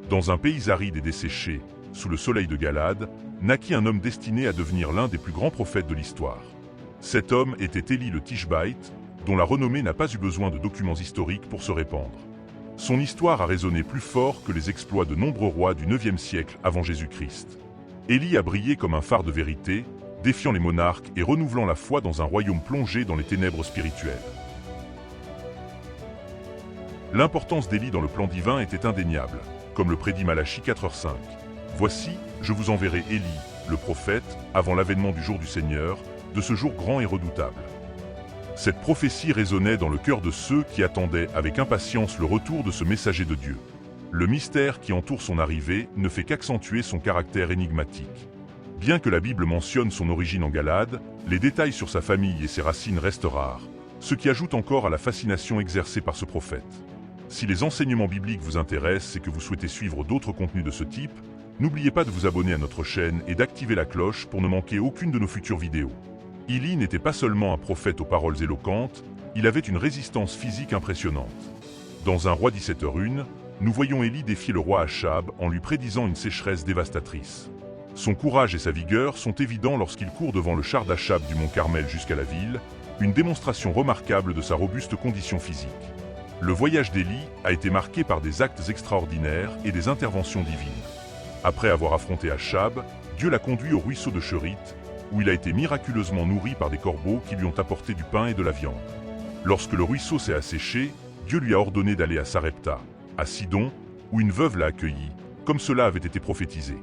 Dans un pays aride et desséché, sous le soleil de Galade, naquit un homme destiné à devenir l'un des plus grands prophètes de l'histoire. Cet homme était Élie le Tishbite, dont la renommée n'a pas eu besoin de documents historiques pour se répandre. Son histoire a résonné plus fort que les exploits de nombreux rois du IXe siècle avant Jésus-Christ. Élie a brillé comme un phare de vérité, défiant les monarques et renouvelant la foi dans un royaume plongé dans les ténèbres spirituelles. L'importance d'Élie dans le plan divin était indéniable, comme le prédit Malachie 4:5. « Voici, je vous enverrai Élie, le prophète, avant l'avènement du jour du Seigneur, de ce jour grand et redoutable. » Cette prophétie résonnait dans le cœur de ceux qui attendaient avec impatience le retour de ce messager de Dieu. Le mystère qui entoure son arrivée ne fait qu'accentuer son caractère énigmatique. Bien que la Bible mentionne son origine en Galade, les détails sur sa famille et ses racines restent rares, ce qui ajoute encore à la fascination exercée par ce prophète. Si les enseignements bibliques vous intéressent et que vous souhaitez suivre d'autres contenus de ce type, n'oubliez pas de vous abonner à notre chaîne et d'activer la cloche pour ne manquer aucune de nos futures vidéos. Élie n'était pas seulement un prophète aux paroles éloquentes, il avait une résistance physique impressionnante. Dans 1 Roi 17h01, nous voyons Élie défier le roi Achab en lui prédisant une sécheresse dévastatrice. Son courage et sa vigueur sont évidents lorsqu'il court devant le char d'Achab du mont Carmel jusqu'à la ville, une démonstration remarquable de sa robuste condition physique. Le voyage d'Élie a été marqué par des actes extraordinaires et des interventions divines. Après avoir affronté Achab, Dieu l'a conduit au ruisseau de Cherit, où il a été miraculeusement nourri par des corbeaux qui lui ont apporté du pain et de la viande. Lorsque le ruisseau s'est asséché, Dieu lui a ordonné d'aller à Sarepta, à Sidon, où une veuve l'a accueilli, comme cela avait été prophétisé.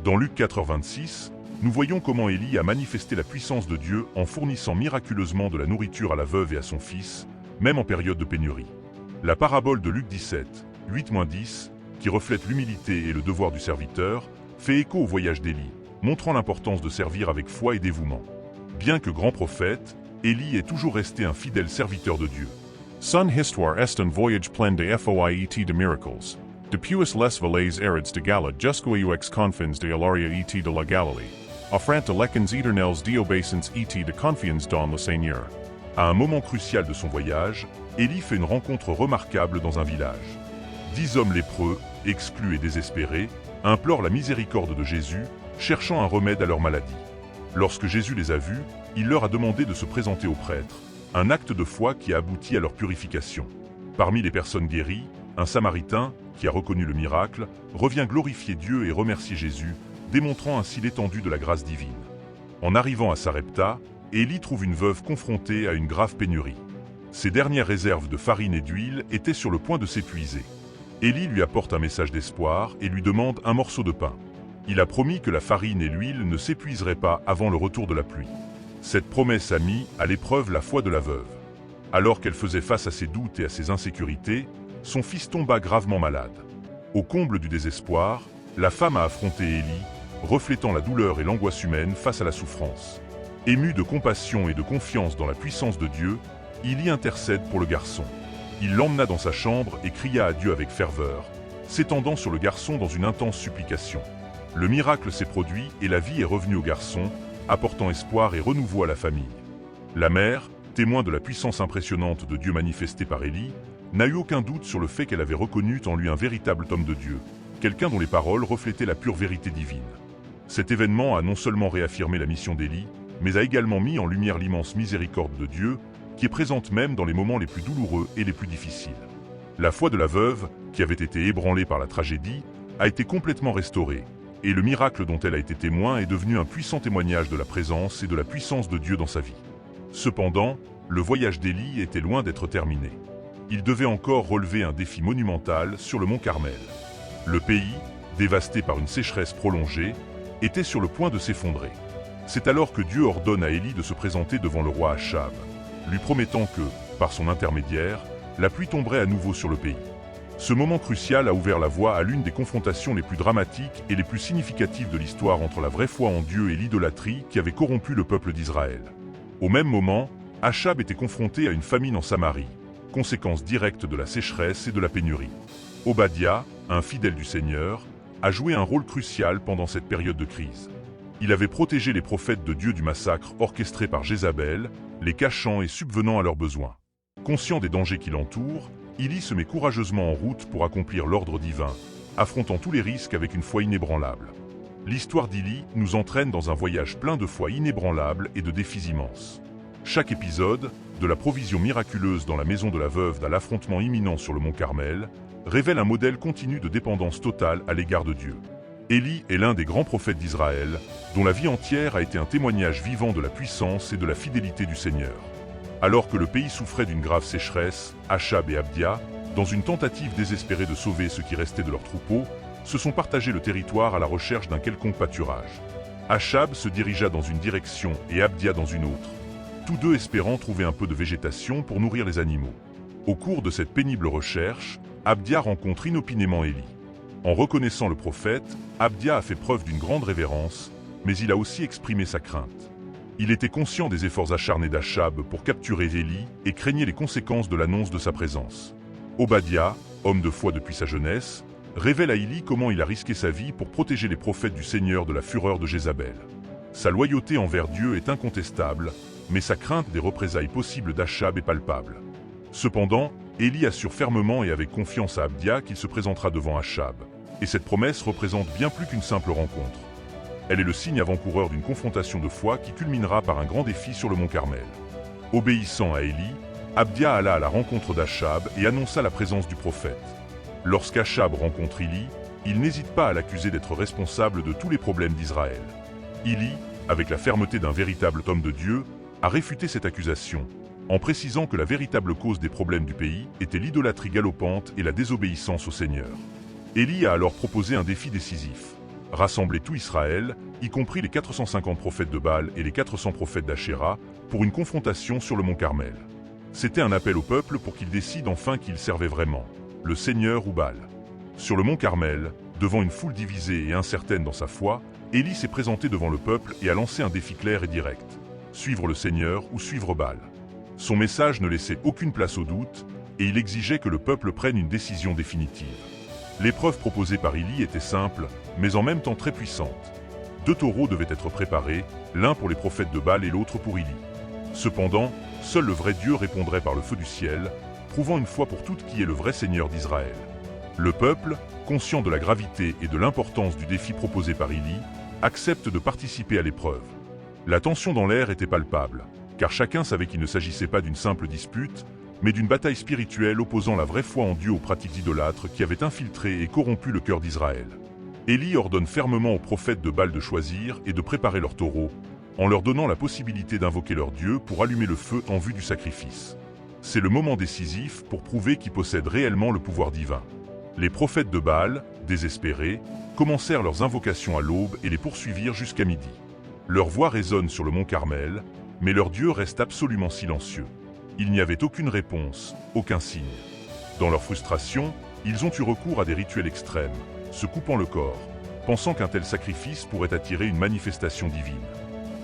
Dans Luc 4:26, nous voyons comment Élie a manifesté la puissance de Dieu en fournissant miraculeusement de la nourriture à la veuve et à son fils, même en période de pénurie. La parabole de Luc 17:8-10, qui reflète l'humilité et le devoir du serviteur, fait écho au voyage d'Élie, montrant l'importance de servir avec foi et dévouement. Bien que grand prophète, Élie est toujours resté un fidèle serviteur de Dieu. Son histoire est un voyage plein de foiet de miracles. Depuis les vallées arides de Galade jusqu'aux confins de l'area et de la Galilee, offrant lekens éternels d'obéissance et de confiance dans le Seigneur. À un moment crucial de son voyage, Élie fait une rencontre remarquable dans un village. 10 hommes lépreux, exclus et désespérés, implorent la miséricorde de Jésus, cherchant un remède à leur maladie. Lorsque Jésus les a vus, il leur a demandé de se présenter aux prêtres, un acte de foi qui a abouti à leur purification. Parmi les personnes guéries, un Samaritain, qui a reconnu le miracle, revient glorifier Dieu et remercier Jésus, démontrant ainsi l'étendue de la grâce divine. En arrivant à Sarepta, Élie trouve une veuve confrontée à une grave pénurie. Ses dernières réserves de farine et d'huile étaient sur le point de s'épuiser. Élie lui apporte un message d'espoir et lui demande un morceau de pain. Il a promis que la farine et l'huile ne s'épuiseraient pas avant le retour de la pluie. Cette promesse a mis à l'épreuve la foi de la veuve. Alors qu'elle faisait face à ses doutes et à ses insécurités, son fils tomba gravement malade. Au comble du désespoir, la femme a affronté Élie, reflétant la douleur et l'angoisse humaine face à la souffrance. Ému de compassion et de confiance dans la puissance de Dieu, Élie intercède pour le garçon. Il l'emmena dans sa chambre et cria à Dieu avec ferveur, s'étendant sur le garçon dans une intense supplication. Le miracle s'est produit et la vie est revenue au garçon, apportant espoir et renouveau à la famille. La mère, témoin de la puissance impressionnante de Dieu manifestée par Élie, n'a eu aucun doute sur le fait qu'elle avait reconnu en lui un véritable homme de Dieu, quelqu'un dont les paroles reflétaient la pure vérité divine. Cet événement a non seulement réaffirmé la mission d'Élie, mais a également mis en lumière l'immense miséricorde de Dieu, qui est présente même dans les moments les plus douloureux et les plus difficiles. La foi de la veuve, qui avait été ébranlée par la tragédie, a été complètement restaurée, et le miracle dont elle a été témoin est devenu un puissant témoignage de la présence et de la puissance de Dieu dans sa vie. Cependant, le voyage d'Élie était loin d'être terminé. Il devait encore relever un défi monumental sur le mont Carmel. Le pays, dévasté par une sécheresse prolongée, était sur le point de s'effondrer. C'est alors que Dieu ordonne à Élie de se présenter devant le roi Achab, lui promettant que, par son intermédiaire, la pluie tomberait à nouveau sur le pays. Ce moment crucial a ouvert la voie à l'une des confrontations les plus dramatiques et les plus significatives de l'histoire entre la vraie foi en Dieu et l'idolâtrie qui avait corrompu le peuple d'Israël. Au même moment, Achab était confronté à une famine en Samarie, conséquence directe de la sécheresse et de la pénurie. Obadiah, un fidèle du Seigneur, a joué un rôle crucial pendant cette période de crise. Il avait protégé les prophètes de Dieu du massacre orchestré par Jézabel, les cachant et subvenant à leurs besoins. Conscient des dangers qui l'entourent, Élie se met courageusement en route pour accomplir l'ordre divin, affrontant tous les risques avec une foi inébranlable. L'histoire d'Élie nous entraîne dans un voyage plein de foi inébranlable et de défis immenses. Chaque épisode, de la provision miraculeuse dans la maison de la veuve à l'affrontement imminent sur le mont Carmel, révèle un modèle continu de dépendance totale à l'égard de Dieu. Élie est l'un des grands prophètes d'Israël, dont la vie entière a été un témoignage vivant de la puissance et de la fidélité du Seigneur. Alors que le pays souffrait d'une grave sécheresse, Achab et Abdia, dans une tentative désespérée de sauver ce qui restait de leur troupeau, se sont partagés le territoire à la recherche d'un quelconque pâturage. Achab se dirigea dans une direction et Abdia dans une autre, tous deux espérant trouver un peu de végétation pour nourrir les animaux. Au cours de cette pénible recherche, Abdia rencontre inopinément Élie. En reconnaissant le prophète, Abdia a fait preuve d'une grande révérence, mais il a aussi exprimé sa crainte. Il était conscient des efforts acharnés d'Achab pour capturer Élie et craignait les conséquences de l'annonce de sa présence. Obadiah, homme de foi depuis sa jeunesse, révèle à Élie comment il a risqué sa vie pour protéger les prophètes du Seigneur de la fureur de Jézabel. Sa loyauté envers Dieu est incontestable, mais sa crainte des représailles possibles d'Achab est palpable. Cependant, Élie assure fermement et avec confiance à Abdia qu'il se présentera devant Achab, et cette promesse représente bien plus qu'une simple rencontre. Elle est le signe avant-coureur d'une confrontation de foi qui culminera par un grand défi sur le mont Carmel. Obéissant à Élie, Abdia alla à la rencontre d'Achab et annonça la présence du prophète. Lorsqu'Achab rencontre Élie, il n'hésite pas à l'accuser d'être responsable de tous les problèmes d'Israël. Élie, avec la fermeté d'un véritable homme de Dieu, a réfuté cette accusation, en précisant que la véritable cause des problèmes du pays était l'idolâtrie galopante et la désobéissance au Seigneur. Élie a alors proposé un défi décisif. Rassembler tout Israël, y compris les 450 prophètes de Baal et les 400 prophètes d'Achéra, pour une confrontation sur le mont Carmel. C'était un appel au peuple pour qu'il décide enfin qui il servait vraiment, le Seigneur ou Baal. Sur le mont Carmel, devant une foule divisée et incertaine dans sa foi, Élie s'est présenté devant le peuple et a lancé un défi clair et direct. Suivre le Seigneur ou suivre Baal. Son message ne laissait aucune place au doute, et il exigeait que le peuple prenne une décision définitive. L'épreuve proposée par Élie était simple, mais en même temps très puissante. 2 taureaux devaient être préparés, l'un pour les prophètes de Baal et l'autre pour Élie. Cependant, seul le vrai Dieu répondrait par le feu du ciel, prouvant une fois pour toutes qui est le vrai Seigneur d'Israël. Le peuple, conscient de la gravité et de l'importance du défi proposé par Élie, accepte de participer à l'épreuve. La tension dans l'air était palpable, car chacun savait qu'il ne s'agissait pas d'une simple dispute, mais d'une bataille spirituelle opposant la vraie foi en Dieu aux pratiques idolâtres qui avaient infiltré et corrompu le cœur d'Israël. Élie ordonne fermement aux prophètes de Baal de choisir et de préparer leurs taureaux, en leur donnant la possibilité d'invoquer leur Dieu pour allumer le feu en vue du sacrifice. C'est le moment décisif pour prouver qui possède réellement le pouvoir divin. Les prophètes de Baal, désespérés, commencèrent leurs invocations à l'aube et les poursuivirent jusqu'à midi. Leur voix résonne sur le mont Carmel, mais leur Dieu reste absolument silencieux. Il n'y avait aucune réponse, aucun signe. Dans leur frustration, ils ont eu recours à des rituels extrêmes, se coupant le corps, pensant qu'un tel sacrifice pourrait attirer une manifestation divine.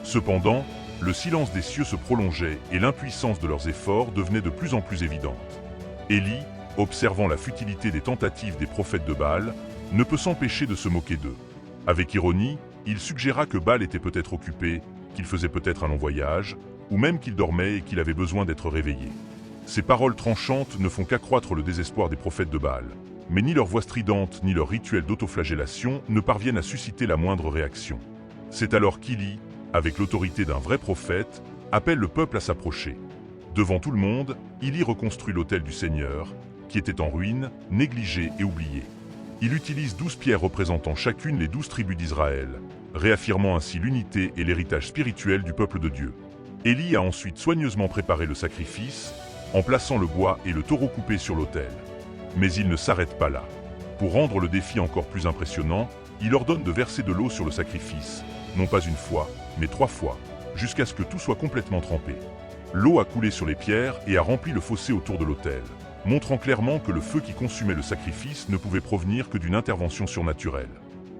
Cependant, le silence des cieux se prolongeait et l'impuissance de leurs efforts devenait de plus en plus évidente. Élie, observant la futilité des tentatives des prophètes de Baal, ne peut s'empêcher de se moquer d'eux. Avec ironie, il suggéra que Baal était peut-être occupé, qu'il faisait peut-être un long voyage, ou même qu'il dormait et qu'il avait besoin d'être réveillé. Ces paroles tranchantes ne font qu'accroître le désespoir des prophètes de Baal, mais ni leur voix stridente ni leur rituel d'autoflagellation ne parviennent à susciter la moindre réaction. C'est alors qu'Élie, avec l'autorité d'un vrai prophète, appelle le peuple à s'approcher. Devant tout le monde, Élie reconstruit l'autel du Seigneur, qui était en ruine, négligé et oublié. Il utilise 12 pierres représentant chacune les 12 tribus d'Israël, réaffirmant ainsi l'unité et l'héritage spirituel du peuple de Dieu. Élie a ensuite soigneusement préparé le sacrifice, en plaçant le bois et le taureau coupé sur l'autel. Mais il ne s'arrête pas là. Pour rendre le défi encore plus impressionnant, il ordonne de verser de l'eau sur le sacrifice, non pas une fois, mais 3 fois, jusqu'à ce que tout soit complètement trempé. L'eau a coulé sur les pierres et a rempli le fossé autour de l'autel, montrant clairement que le feu qui consumait le sacrifice ne pouvait provenir que d'une intervention surnaturelle.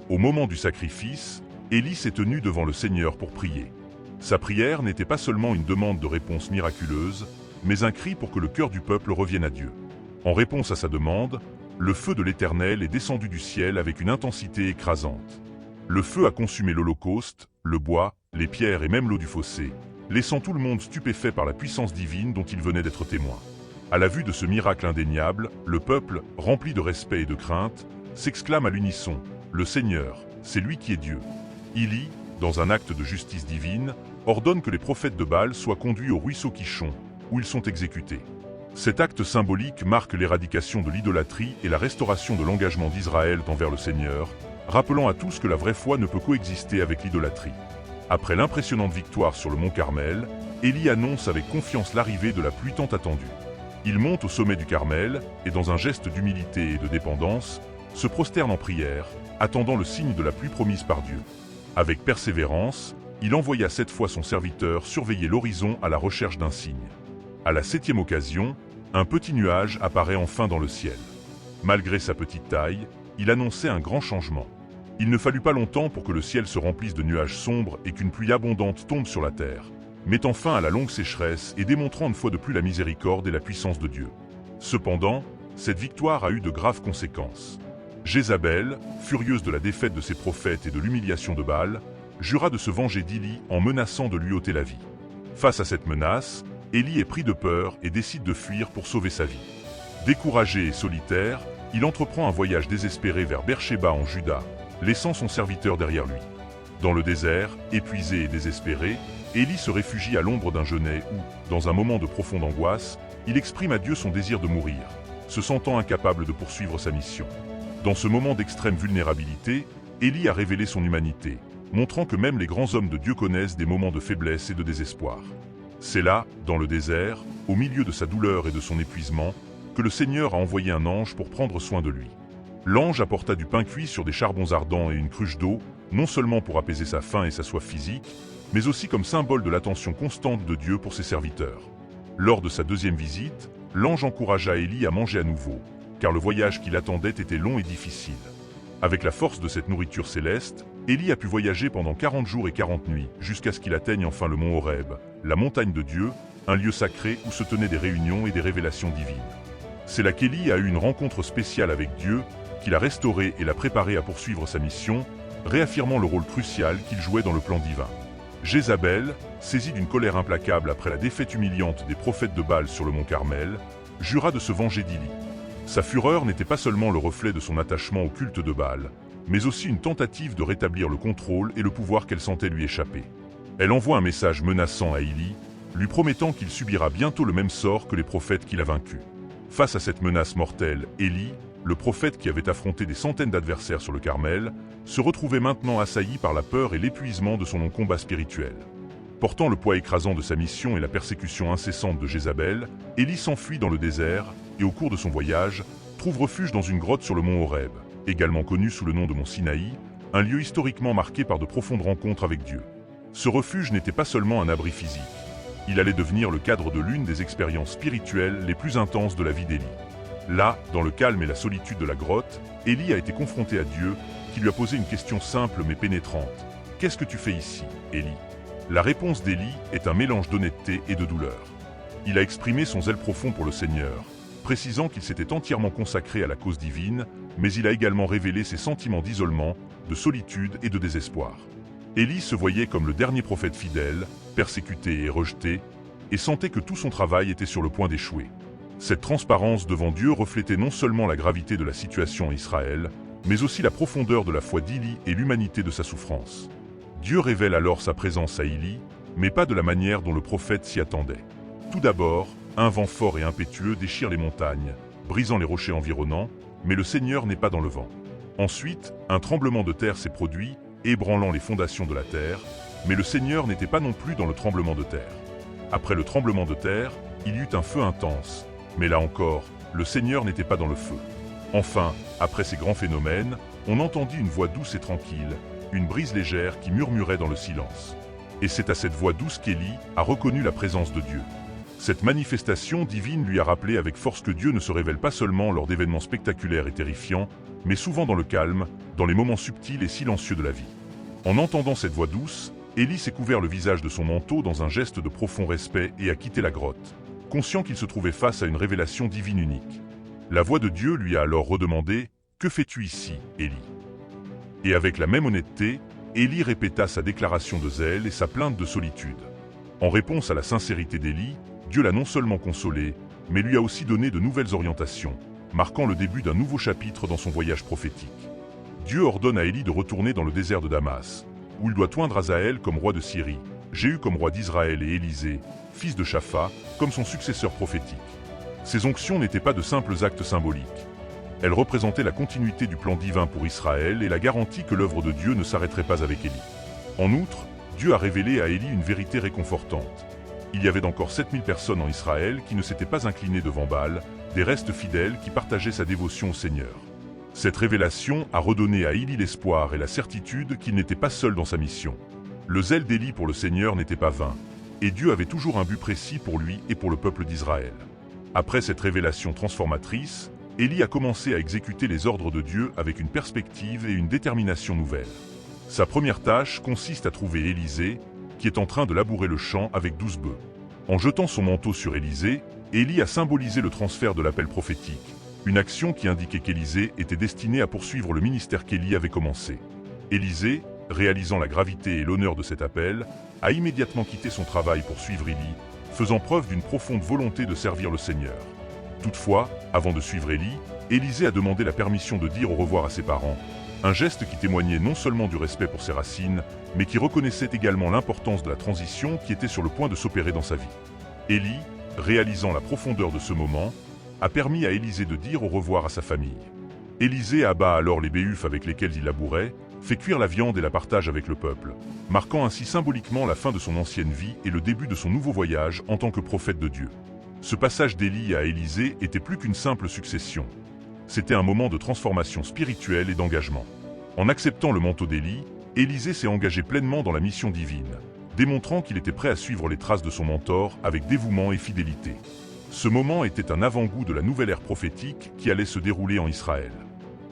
Au moment du sacrifice, Élie s'est tenu devant le Seigneur pour prier. Sa prière n'était pas seulement une demande de réponse miraculeuse, mais un cri pour que le cœur du peuple revienne à Dieu. En réponse à sa demande, le feu de l'Éternel est descendu du ciel avec une intensité écrasante. Le feu a consumé l'holocauste, le bois, les pierres et même l'eau du fossé, laissant tout le monde stupéfait par la puissance divine dont il venait d'être témoin. À la vue de ce miracle indéniable, le peuple, rempli de respect et de crainte, s'exclame à l'unisson « Le Seigneur, c'est lui qui est Dieu ». Élie, dans un acte de justice divine, ordonne que les prophètes de Baal soient conduits au ruisseau Kishon, où ils sont exécutés. Cet acte symbolique marque l'éradication de l'idolâtrie et la restauration de l'engagement d'Israël envers le Seigneur, rappelant à tous que la vraie foi ne peut coexister avec l'idolâtrie. Après l'impressionnante victoire sur le mont Carmel, Élie annonce avec confiance l'arrivée de la pluie tant attendue. Il monte au sommet du Carmel et, dans un geste d'humilité et de dépendance, se prosterne en prière, attendant le signe de la pluie promise par Dieu. Avec persévérance, il envoya 7 fois son serviteur surveiller l'horizon à la recherche d'un signe. À la 7e occasion, un petit nuage apparaît enfin dans le ciel. Malgré sa petite taille, il annonçait un grand changement. Il ne fallut pas longtemps pour que le ciel se remplisse de nuages sombres et qu'une pluie abondante tombe sur la terre, mettant fin à la longue sécheresse et démontrant une fois de plus la miséricorde et la puissance de Dieu. Cependant, cette victoire a eu de graves conséquences. Jézabel, furieuse de la défaite de ses prophètes et de l'humiliation de Baal, jura de se venger d'Élie en menaçant de lui ôter la vie. Face à cette menace, Élie est pris de peur et décide de fuir pour sauver sa vie. Découragé et solitaire, il entreprend un voyage désespéré vers Beersheba en Juda, laissant son serviteur derrière lui. Dans le désert, épuisé et désespéré, Élie se réfugie à l'ombre d'un genêt où, dans un moment de profonde angoisse, il exprime à Dieu son désir de mourir, se sentant incapable de poursuivre sa mission. Dans ce moment d'extrême vulnérabilité, Élie a révélé son humanité, montrant que même les grands hommes de Dieu connaissent des moments de faiblesse et de désespoir. C'est là, dans le désert, au milieu de sa douleur et de son épuisement, que le Seigneur a envoyé un ange pour prendre soin de lui. L'ange apporta du pain cuit sur des charbons ardents et une cruche d'eau, non seulement pour apaiser sa faim et sa soif physique, mais aussi comme symbole de l'attention constante de Dieu pour ses serviteurs. Lors de sa 2e visite, l'ange encouragea Élie à manger à nouveau, car le voyage qui l'attendait était long et difficile. Avec la force de cette nourriture céleste, Élie a pu voyager pendant 40 jours et 40 nuits, jusqu'à ce qu'il atteigne enfin le mont Horeb, la montagne de Dieu, un lieu sacré où se tenaient des réunions et des révélations divines. C'est là qu'Élie a eu une rencontre spéciale avec Dieu, qui l'a restauré et l'a préparé à poursuivre sa mission, réaffirmant le rôle crucial qu'il jouait dans le plan divin. Jézabel, saisie d'une colère implacable après la défaite humiliante des prophètes de Baal sur le mont Carmel, jura de se venger d'Élie. Sa fureur n'était pas seulement le reflet de son attachement au culte de Baal, mais aussi une tentative de rétablir le contrôle et le pouvoir qu'elle sentait lui échapper. Elle envoie un message menaçant à Élie, lui promettant qu'il subira bientôt le même sort que les prophètes qu'il a vaincus. Face à cette menace mortelle, Élie, le prophète qui avait affronté des centaines d'adversaires sur le Carmel, se retrouvait maintenant assailli par la peur et l'épuisement de son long combat spirituel. Portant le poids écrasant de sa mission et la persécution incessante de Jézabel, Élie s'enfuit dans le désert et, au cours de son voyage, trouve refuge dans une grotte sur le mont Horeb, également connu sous le nom de mont Sinaï, un lieu historiquement marqué par de profondes rencontres avec Dieu. Ce refuge n'était pas seulement un abri physique. Il allait devenir le cadre de l'une des expériences spirituelles les plus intenses de la vie d'Élie. Là, dans le calme et la solitude de la grotte, Élie a été confronté à Dieu, qui lui a posé une question simple mais pénétrante. « Qu'est-ce que tu fais ici, Élie ?» La réponse d'Élie est un mélange d'honnêteté et de douleur. Il a exprimé son zèle profond pour le Seigneur, précisant qu'il s'était entièrement consacré à la cause divine, mais il a également révélé ses sentiments d'isolement, de solitude et de désespoir. Élie se voyait comme le dernier prophète fidèle, persécuté et rejeté, et sentait que tout son travail était sur le point d'échouer. Cette transparence devant Dieu reflétait non seulement la gravité de la situation en Israël, mais aussi la profondeur de la foi d'Élie et l'humanité de sa souffrance. Dieu révèle alors sa présence à Élie, mais pas de la manière dont le prophète s'y attendait. Tout d'abord, un vent fort et impétueux déchire les montagnes, brisant les rochers environnants, mais le Seigneur n'est pas dans le vent. Ensuite, un tremblement de terre s'est produit, ébranlant les fondations de la terre, mais le Seigneur n'était pas non plus dans le tremblement de terre. Après le tremblement de terre, il y eut un feu intense, mais là encore, le Seigneur n'était pas dans le feu. Enfin, après ces grands phénomènes, on entendit une voix douce et tranquille, une brise légère qui murmurait dans le silence. Et c'est à cette voix douce qu'Élie a reconnu la présence de Dieu. Cette manifestation divine lui a rappelé avec force que Dieu ne se révèle pas seulement lors d'événements spectaculaires et terrifiants, mais souvent dans le calme, dans les moments subtils et silencieux de la vie. En entendant cette voix douce, Élie s'est couvert le visage de son manteau dans un geste de profond respect et a quitté la grotte, conscient qu'il se trouvait face à une révélation divine unique. La voix de Dieu lui a alors redemandé « Que fais-tu ici, Élie ?» Et avec la même honnêteté, Élie répéta sa déclaration de zèle et sa plainte de solitude. En réponse à la sincérité d'Élie, Dieu l'a non seulement consolé, mais lui a aussi donné de nouvelles orientations, marquant le début d'un nouveau chapitre dans son voyage prophétique. Dieu ordonne à Élie de retourner dans le désert de Damas, où il doit oindre Hazaël comme roi de Syrie, Jéhu comme roi d'Israël et Élisée, fils de Shaphat, comme son successeur prophétique. Ces onctions n'étaient pas de simples actes symboliques. Elles représentaient la continuité du plan divin pour Israël et la garantie que l'œuvre de Dieu ne s'arrêterait pas avec Élie. En outre, Dieu a révélé à Élie une vérité réconfortante. Il y avait encore 7000 personnes en Israël qui ne s'étaient pas inclinées devant Baal, des restes fidèles qui partageaient sa dévotion au Seigneur. Cette révélation a redonné à Élie l'espoir et la certitude qu'il n'était pas seul dans sa mission. Le zèle d'Élie pour le Seigneur n'était pas vain, et Dieu avait toujours un but précis pour lui et pour le peuple d'Israël. Après cette révélation transformatrice, Élie a commencé à exécuter les ordres de Dieu avec une perspective et une détermination nouvelles. Sa première tâche consiste à trouver Élisée, qui est en train de labourer le champ avec 12 bœufs. En jetant son manteau sur Élisée, Élie a symbolisé le transfert de l'appel prophétique, une action qui indiquait qu'Élisée était destiné à poursuivre le ministère qu'Élie avait commencé. Élisée, réalisant la gravité et l'honneur de cet appel, a immédiatement quitté son travail pour suivre Élie, faisant preuve d'une profonde volonté de servir le Seigneur. Toutefois, avant de suivre Élie, Élisée a demandé la permission de dire au revoir à ses parents, un geste qui témoignait non seulement du respect pour ses racines, mais qui reconnaissait également l'importance de la transition qui était sur le point de s'opérer dans sa vie. Élie, réalisant la profondeur de ce moment, a permis à Élisée de dire au revoir à sa famille. Élisée abat alors les béhufs avec lesquels il labourait, fait cuire la viande et la partage avec le peuple, marquant ainsi symboliquement la fin de son ancienne vie et le début de son nouveau voyage en tant que prophète de Dieu. Ce passage d'Élie à Élisée était plus qu'une simple succession. C'était un moment de transformation spirituelle et d'engagement. En acceptant le manteau d'Élie, Élisée s'est engagé pleinement dans la mission divine, démontrant qu'il était prêt à suivre les traces de son mentor avec dévouement et fidélité. Ce moment était un avant-goût de la nouvelle ère prophétique qui allait se dérouler en Israël.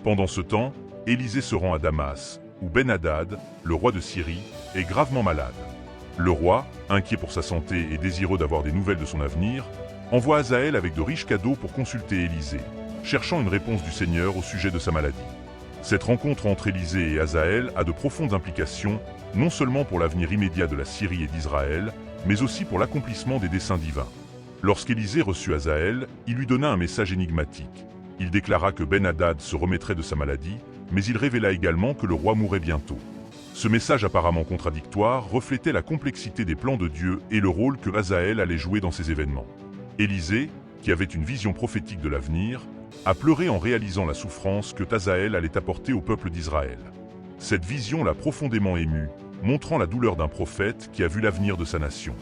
Pendant ce temps, Élisée se rend à Damas, où Ben-Hadad, le roi de Syrie, est gravement malade. Le roi, inquiet pour sa santé et désireux d'avoir des nouvelles de son avenir, envoie Hazaël avec de riches cadeaux pour consulter Élisée, cherchant une réponse du Seigneur au sujet de sa maladie. Cette rencontre entre Élisée et Hazaël a de profondes implications, non seulement pour l'avenir immédiat de la Syrie et d'Israël, mais aussi pour l'accomplissement des desseins divins. Lorsqu'Élisée reçut Hazaël, il lui donna un message énigmatique. Il déclara que Ben-Hadad se remettrait de sa maladie, mais il révéla également que le roi mourrait bientôt. Ce message apparemment contradictoire reflétait la complexité des plans de Dieu et le rôle que Hazaël allait jouer dans ces événements. Élisée, qui avait une vision prophétique de l'avenir, a pleuré en réalisant la souffrance que Hazaël allait apporter au peuple d'Israël. Cette vision l'a profondément ému, montrant la douleur d'un prophète qui a vu l'avenir de sa nation.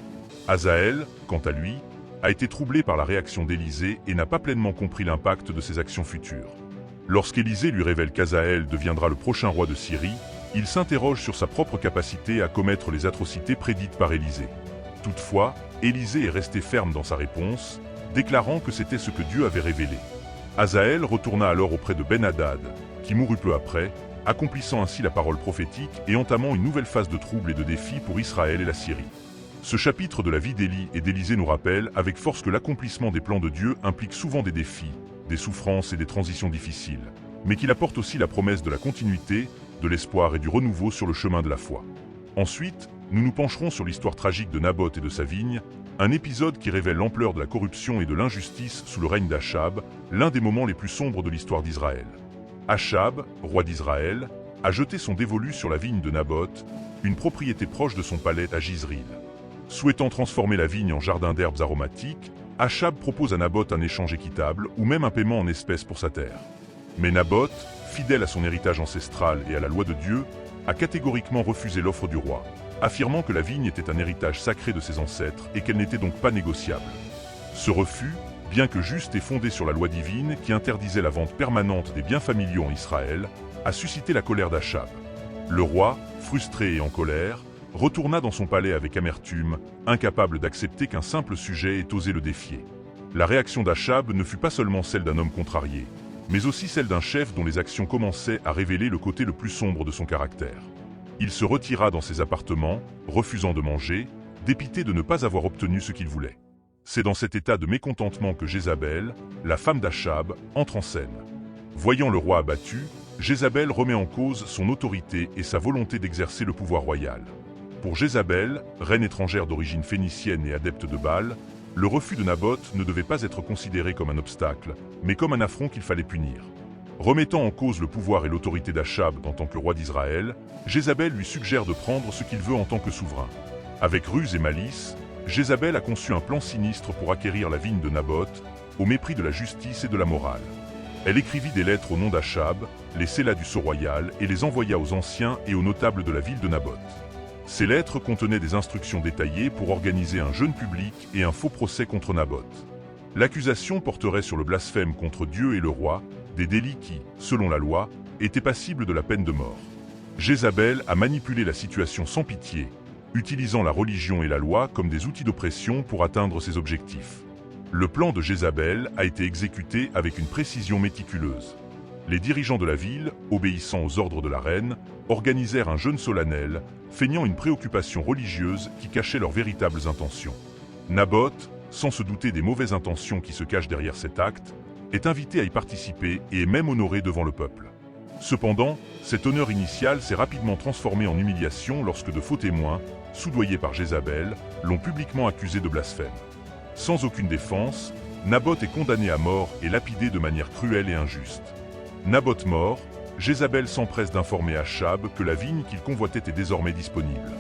Hazaël, quant à lui, a été troublé par la réaction d'Élisée et n'a pas pleinement compris l'impact de ses actions futures. Lorsqu'Élisée lui révèle qu'Hazaël deviendra le prochain roi de Syrie, il s'interroge sur sa propre capacité à commettre les atrocités prédites par Élisée. Toutefois, Élisée est resté ferme dans sa réponse, déclarant que c'était ce que Dieu avait révélé. Hazaël retourna alors auprès de Ben-Hadad, qui mourut peu après, accomplissant ainsi la parole prophétique et entamant une nouvelle phase de troubles et de défis pour Israël et la Syrie. Ce chapitre de la vie d'Élie et d'Élisée nous rappelle avec force que l'accomplissement des plans de Dieu implique souvent des défis, des souffrances et des transitions difficiles, mais qu'il apporte aussi la promesse de la continuité, de l'espoir et du renouveau sur le chemin de la foi. Ensuite, nous nous pencherons sur l'histoire tragique de Naboth et de sa vigne, un épisode qui révèle l'ampleur de la corruption et de l'injustice sous le règne d'Achab, l'un des moments les plus sombres de l'histoire d'Israël. Achab, roi d'Israël, a jeté son dévolu sur la vigne de Naboth, une propriété proche de son palais à Jizril. Souhaitant transformer la vigne en jardin d'herbes aromatiques, Achab propose à Naboth un échange équitable ou même un paiement en espèces pour sa terre. Mais Naboth, fidèle à son héritage ancestral et à la loi de Dieu, a catégoriquement refusé l'offre du roi, affirmant que la vigne était un héritage sacré de ses ancêtres et qu'elle n'était donc pas négociable. Ce refus, bien que juste et fondé sur la loi divine qui interdisait la vente permanente des biens familiaux en Israël, a suscité la colère d'Achab. Le roi, frustré et en colère, retourna dans son palais avec amertume, incapable d'accepter qu'un simple sujet ait osé le défier. La réaction d'Achab ne fut pas seulement celle d'un homme contrarié, mais aussi celle d'un chef dont les actions commençaient à révéler le côté le plus sombre de son caractère. Il se retira dans ses appartements, refusant de manger, dépité de ne pas avoir obtenu ce qu'il voulait. C'est dans cet état de mécontentement que Jézabel, la femme d'Achab, entre en scène. Voyant le roi abattu, Jézabel remet en cause son autorité et sa volonté d'exercer le pouvoir royal. Pour Jézabel, reine étrangère d'origine phénicienne et adepte de Baal, Le refus de Naboth ne devait pas être considéré comme un obstacle, mais comme un affront qu'il fallait punir. Remettant en cause le pouvoir et l'autorité d'Achab en tant que roi d'Israël, Jézabel lui suggère de prendre ce qu'il veut en tant que souverain. Avec ruse et malice, Jézabel a conçu un plan sinistre pour acquérir la vigne de Naboth, au mépris de la justice et de la morale. Elle écrivit des lettres au nom d'Achab, les scella du sceau royal et les envoya aux anciens et aux notables de la ville de Naboth. Ces lettres contenaient des instructions détaillées pour organiser un jeûne public et un faux procès contre Naboth. L'accusation porterait sur le blasphème contre Dieu et le roi, des délits qui, selon la loi, étaient passibles de la peine de mort. Jézabel a manipulé la situation sans pitié, utilisant la religion et la loi comme des outils d'oppression pour atteindre ses objectifs. Le plan de Jézabel a été exécuté avec une précision méticuleuse. Les dirigeants de la ville, obéissant aux ordres de la reine, organisèrent un jeûne solennel, feignant une préoccupation religieuse qui cachait leurs véritables intentions. Naboth, sans se douter des mauvaises intentions qui se cachent derrière cet acte, est invité à y participer et est même honoré devant le peuple. Cependant, cet honneur initial s'est rapidement transformé en humiliation lorsque de faux témoins, soudoyés par Jézabel, l'ont publiquement accusé de blasphème. Sans aucune défense, Naboth est condamné à mort et lapidé de manière cruelle et injuste. Naboth mort, Jézabel s'empresse d'informer Achab que la vigne qu'il convoitait est désormais disponible.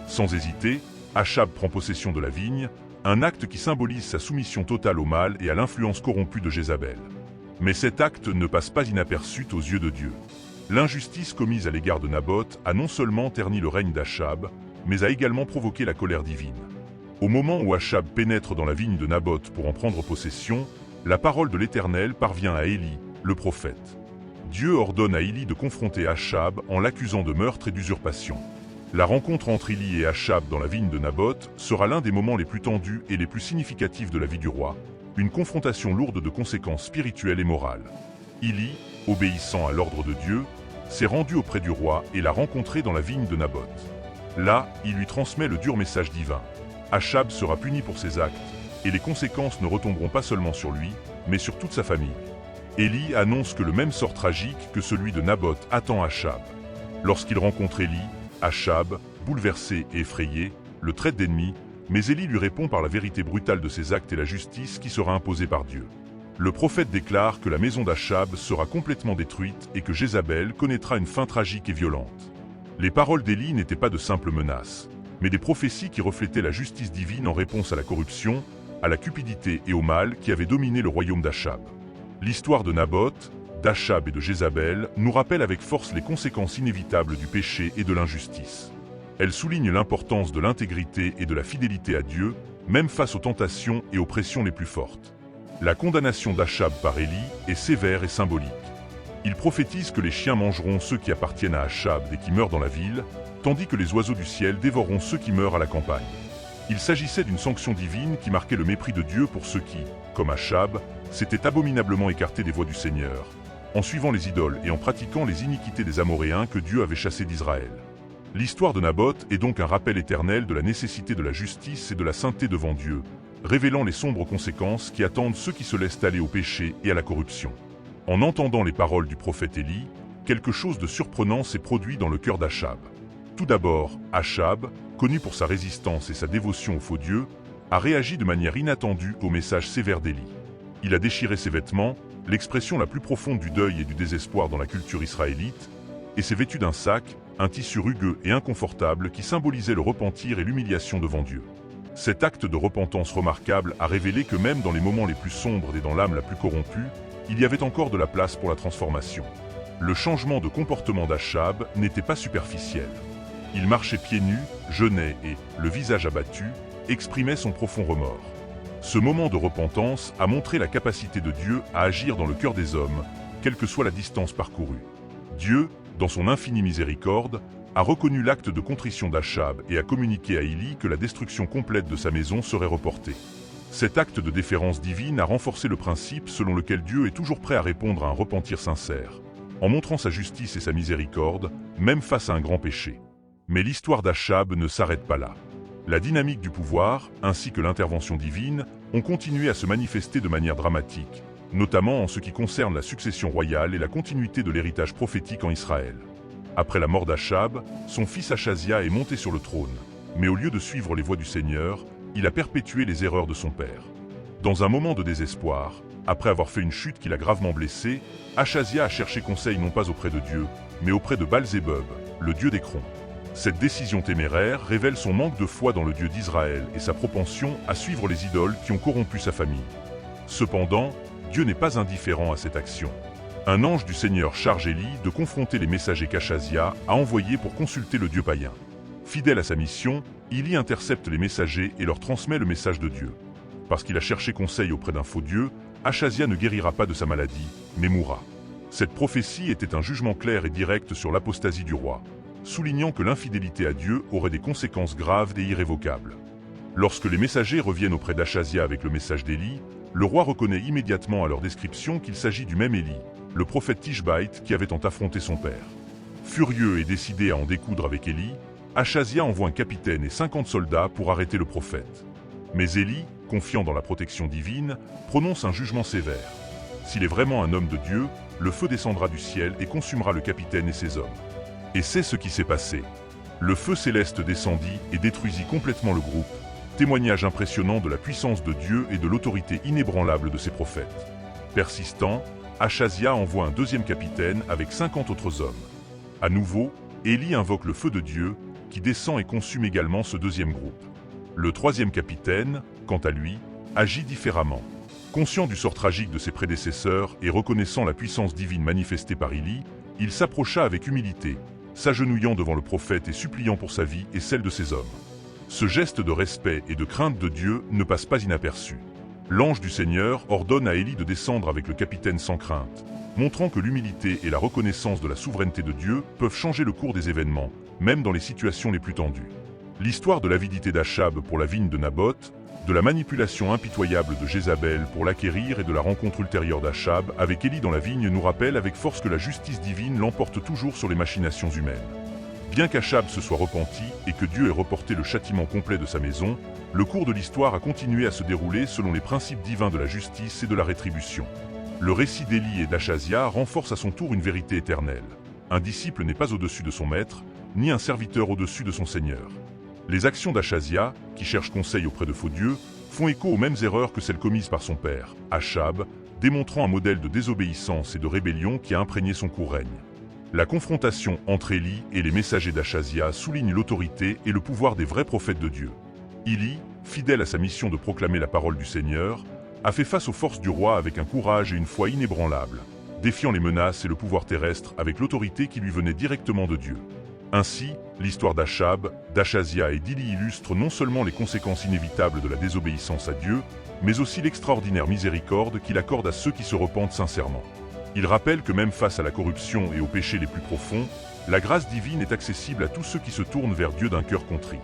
Sans hésiter, Achab prend possession de la vigne, un acte qui symbolise sa soumission totale au mal et à l'influence corrompue de Jézabel. Mais cet acte ne passe pas inaperçu aux yeux de Dieu. L'injustice commise à l'égard de Naboth a non seulement terni le règne d'Achab, mais a également provoqué la colère divine. Au moment où Achab pénètre dans la vigne de Naboth pour en prendre possession, la parole de l'Éternel parvient à Élie, le prophète. Dieu ordonne à Élie de confronter Achab en l'accusant de meurtre et d'usurpation. La rencontre entre Élie et Achab dans la vigne de Naboth sera l'un des moments les plus tendus et les plus significatifs de la vie du roi, une confrontation lourde de conséquences spirituelles et morales. Élie, obéissant à l'ordre de Dieu, s'est rendu auprès du roi et l'a rencontré dans la vigne de Naboth. Là, il lui transmet le dur message divin. Achab sera puni pour ses actes, et les conséquences ne retomberont pas seulement sur lui, mais sur toute sa famille. Élie annonce que le même sort tragique que celui de Naboth attend Achab. Lorsqu'il rencontre Élie, Achab, bouleversé et effrayé, le traite d'ennemi, mais Élie lui répond par la vérité brutale de ses actes et la justice qui sera imposée par Dieu. Le prophète déclare que la maison d'Achab sera complètement détruite et que Jézabel connaîtra une fin tragique et violente. Les paroles d'Élie n'étaient pas de simples menaces, mais des prophéties qui reflétaient la justice divine en réponse à la corruption, à la cupidité et au mal qui avaient dominé le royaume d'Achab. L'histoire de Naboth, d'Achab et de Jézabel nous rappelle avec force les conséquences inévitables du péché et de l'injustice. Elle souligne l'importance de l'intégrité et de la fidélité à Dieu, même face aux tentations et aux pressions les plus fortes. La condamnation d'Achab par Élie est sévère et symbolique. Il prophétise que les chiens mangeront ceux qui appartiennent à Achab et qui meurent dans la ville, tandis que les oiseaux du ciel dévoreront ceux qui meurent à la campagne. Il s'agissait d'une sanction divine qui marquait le mépris de Dieu pour ceux qui, comme Achab, s'étaient abominablement écartés des voies du Seigneur, en suivant les idoles et en pratiquant les iniquités des Amoréens que Dieu avait chassés d'Israël. L'histoire de Naboth est donc un rappel éternel de la nécessité de la justice et de la sainteté devant Dieu, révélant les sombres conséquences qui attendent ceux qui se laissent aller au péché et à la corruption. En entendant les paroles du prophète Élie, quelque chose de surprenant s'est produit dans le cœur d'Achab. Tout d'abord, Achab, connu pour sa résistance et sa dévotion au faux Dieu, a réagi de manière inattendue au message sévère d'Élie. Il a déchiré ses vêtements, l'expression la plus profonde du deuil et du désespoir dans la culture israélite, et s'est vêtu d'un sac, un tissu rugueux et inconfortable qui symbolisait le repentir et l'humiliation devant Dieu. Cet acte de repentance remarquable a révélé que même dans les moments les plus sombres et dans l'âme la plus corrompue, il y avait encore de la place pour la transformation. Le changement de comportement d'Achab n'était pas superficiel. Il marchait pieds nus, jeûnait et, le visage abattu, exprimait son profond remords. Ce moment de repentance a montré la capacité de Dieu à agir dans le cœur des hommes, quelle que soit la distance parcourue. Dieu, dans son infinie miséricorde, a reconnu l'acte de contrition d'Achab et a communiqué à Élie que la destruction complète de sa maison serait reportée. Cet acte de déférence divine a renforcé le principe selon lequel Dieu est toujours prêt à répondre à un repentir sincère, en montrant sa justice et sa miséricorde, même face à un grand péché. Mais l'histoire d'Achab ne s'arrête pas là. La dynamique du pouvoir, ainsi que l'intervention divine, ont continué à se manifester de manière dramatique, notamment en ce qui concerne la succession royale et la continuité de l'héritage prophétique en Israël. Après la mort d'Achab, son fils Achazia est monté sur le trône, mais au lieu de suivre les voies du Seigneur, il a perpétué les erreurs de son père. Dans un moment de désespoir, après avoir fait une chute qui l'a gravement blessé, Achazia a cherché conseil non pas auprès de Dieu, mais auprès de Baal-Zébub, le dieu d'Écron. Cette décision téméraire révèle son manque de foi dans le Dieu d'Israël et sa propension à suivre les idoles qui ont corrompu sa famille. Cependant, Dieu n'est pas indifférent à cette action. Un ange du Seigneur charge Élie de confronter les messagers qu'Achazia a envoyés pour consulter le Dieu païen. Fidèle à sa mission, Élie intercepte les messagers et leur transmet le message de Dieu. Parce qu'il a cherché conseil auprès d'un faux Dieu, Achazia ne guérira pas de sa maladie, mais mourra. Cette prophétie était un jugement clair et direct sur l'apostasie du roi, soulignant que l'infidélité à Dieu aurait des conséquences graves et irrévocables. Lorsque les messagers reviennent auprès d'Achazia avec le message d'Élie, le roi reconnaît immédiatement à leur description qu'il s'agit du même Élie, le prophète Tishbaït qui avait tant affronté son père. Furieux et décidé à en découdre avec Élie, Achazia envoie un capitaine et 50 soldats pour arrêter le prophète. Mais Élie, confiant dans la protection divine, prononce un jugement sévère. S'il est vraiment un homme de Dieu, le feu descendra du ciel et consumera le capitaine et ses hommes. Et c'est ce qui s'est passé. Le feu céleste descendit et détruisit complètement le groupe, témoignage impressionnant de la puissance de Dieu et de l'autorité inébranlable de ses prophètes. Persistant, Achazia envoie un deuxième capitaine avec 50 autres hommes. À nouveau, Élie invoque le feu de Dieu, qui descend et consume également ce deuxième groupe. Le troisième capitaine, quant à lui, agit différemment. Conscient du sort tragique de ses prédécesseurs et reconnaissant la puissance divine manifestée par Élie, il s'approcha avec humilité, s'agenouillant devant le prophète et suppliant pour sa vie et celle de ses hommes. Ce geste de respect et de crainte de Dieu ne passe pas inaperçu. L'ange du Seigneur ordonne à Élie de descendre avec le capitaine sans crainte, montrant que l'humilité et la reconnaissance de la souveraineté de Dieu peuvent changer le cours des événements, même dans les situations les plus tendues. L'histoire de l'avidité d'Achab pour la vigne de Naboth, de la manipulation impitoyable de Jézabel pour l'acquérir et de la rencontre ultérieure d'Achab avec Élie dans la vigne nous rappelle avec force que la justice divine l'emporte toujours sur les machinations humaines. Bien qu'Achab se soit repenti et que Dieu ait reporté le châtiment complet de sa maison, le cours de l'histoire a continué à se dérouler selon les principes divins de la justice et de la rétribution. Le récit d'Élie et d'Achazia renforce à son tour une vérité éternelle. Un disciple n'est pas au-dessus de son maître, ni un serviteur au-dessus de son seigneur. Les actions d'Achazia, qui cherche conseil auprès de faux dieux, font écho aux mêmes erreurs que celles commises par son père, Achab, démontrant un modèle de désobéissance et de rébellion qui a imprégné son court règne. La confrontation entre Élie et les messagers d'Achazia souligne l'autorité et le pouvoir des vrais prophètes de Dieu. Élie, fidèle à sa mission de proclamer la parole du Seigneur, a fait face aux forces du roi avec un courage et une foi inébranlables, défiant les menaces et le pouvoir terrestre avec l'autorité qui lui venait directement de Dieu. Ainsi, l'histoire d'Achab, d'Achazia et d'Élie illustre non seulement les conséquences inévitables de la désobéissance à Dieu, mais aussi l'extraordinaire miséricorde qu'il accorde à ceux qui se repentent sincèrement. Il rappelle que même face à la corruption et aux péchés les plus profonds, la grâce divine est accessible à tous ceux qui se tournent vers Dieu d'un cœur contrit.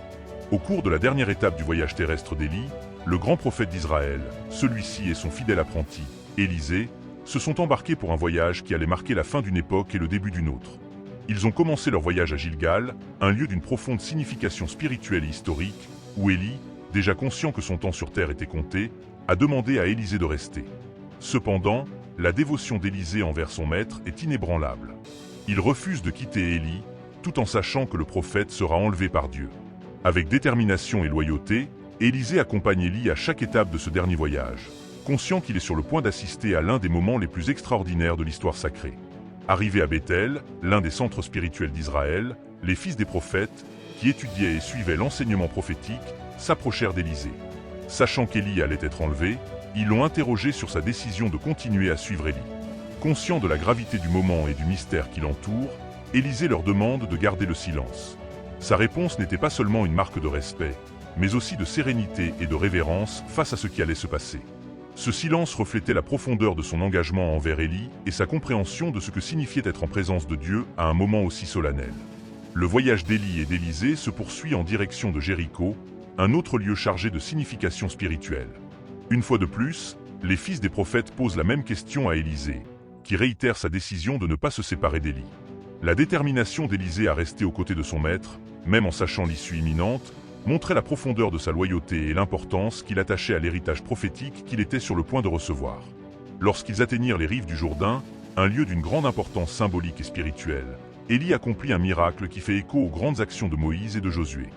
Au cours de la dernière étape du voyage terrestre d'Élie, le grand prophète d'Israël, celui-ci et son fidèle apprenti, Élisée, se sont embarqués pour un voyage qui allait marquer la fin d'une époque et le début d'une autre. Ils ont commencé leur voyage à Gilgal, un lieu d'une profonde signification spirituelle et historique, où Élie, déjà conscient que son temps sur terre était compté, a demandé à Élisée de rester. Cependant, la dévotion d'Élisée envers son maître est inébranlable. Il refuse de quitter Élie, tout en sachant que le prophète sera enlevé par Dieu. Avec détermination et loyauté, Élisée accompagne Élie à chaque étape de ce dernier voyage, conscient qu'il est sur le point d'assister à l'un des moments les plus extraordinaires de l'histoire sacrée. Arrivés à Béthel, l'un des centres spirituels d'Israël, les fils des prophètes, qui étudiaient et suivaient l'enseignement prophétique, s'approchèrent d'Élisée. Sachant qu'Élie allait être enlevé, ils l'ont interrogé sur sa décision de continuer à suivre Élie. Conscient de la gravité du moment et du mystère qui l'entoure, Élisée leur demande de garder le silence. Sa réponse n'était pas seulement une marque de respect, mais aussi de sérénité et de révérence face à ce qui allait se passer. Ce silence reflétait la profondeur de son engagement envers Élie et sa compréhension de ce que signifiait être en présence de Dieu à un moment aussi solennel. Le voyage d'Élie et d'Élisée se poursuit en direction de Jéricho, un autre lieu chargé de signification spirituelle. Une fois de plus, les fils des prophètes posent la même question à Élisée, qui réitère sa décision de ne pas se séparer d'Élie. La détermination d'Élisée à rester aux côtés de son maître, même en sachant l'issue imminente, montrait la profondeur de sa loyauté et l'importance qu'il attachait à l'héritage prophétique qu'il était sur le point de recevoir. Lorsqu'ils atteignirent les rives du Jourdain, un lieu d'une grande importance symbolique et spirituelle, Élie accomplit un miracle qui fait écho aux grandes actions de Moïse et de Josué.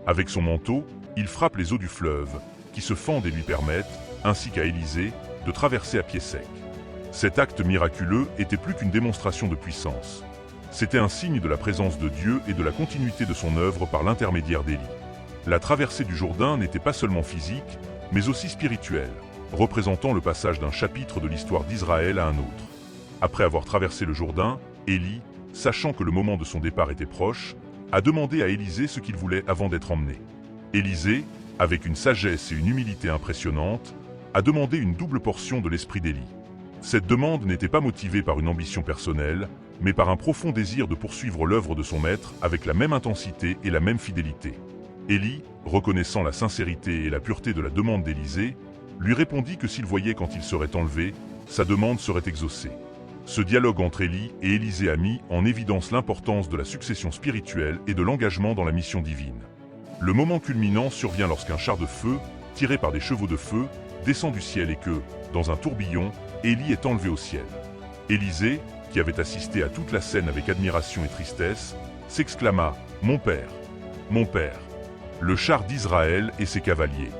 Avec son manteau, Il frappe les eaux du fleuve, qui se fendent et lui permettent, ainsi qu'à Élisée, de traverser à pied sec. Cet acte miraculeux était plus qu'une démonstration de puissance. C'était un signe de la présence de Dieu et de la continuité de son œuvre par l'intermédiaire d'Élie. La traversée du Jourdain n'était pas seulement physique, mais aussi spirituelle, représentant le passage d'un chapitre de l'histoire d'Israël à un autre. Après avoir traversé le Jourdain, Élie, sachant que le moment de son départ était proche, a demandé à Élisée ce qu'il voulait avant d'être emmené. Élisée, avec une sagesse et une humilité impressionnantes, a demandé une double portion de l'esprit d'Élie. Cette demande n'était pas motivée par une ambition personnelle, mais par un profond désir de poursuivre l'œuvre de son maître avec la même intensité et la même fidélité. Élie, reconnaissant la sincérité et la pureté de la demande d'Élisée, lui répondit que s'il voyait quand il serait enlevé, sa demande serait exaucée. Ce dialogue entre Élie et Élisée a mis en évidence l'importance de la succession spirituelle et de l'engagement dans la mission divine. Le moment culminant survient lorsqu'un char de feu, tiré par des chevaux de feu, descend du ciel et que, dans un tourbillon, Élie est enlevé au ciel. Élisée, qui avait assisté à toute la scène avec admiration et tristesse, s'exclama « Mon père, le char d'Israël et ses cavaliers !»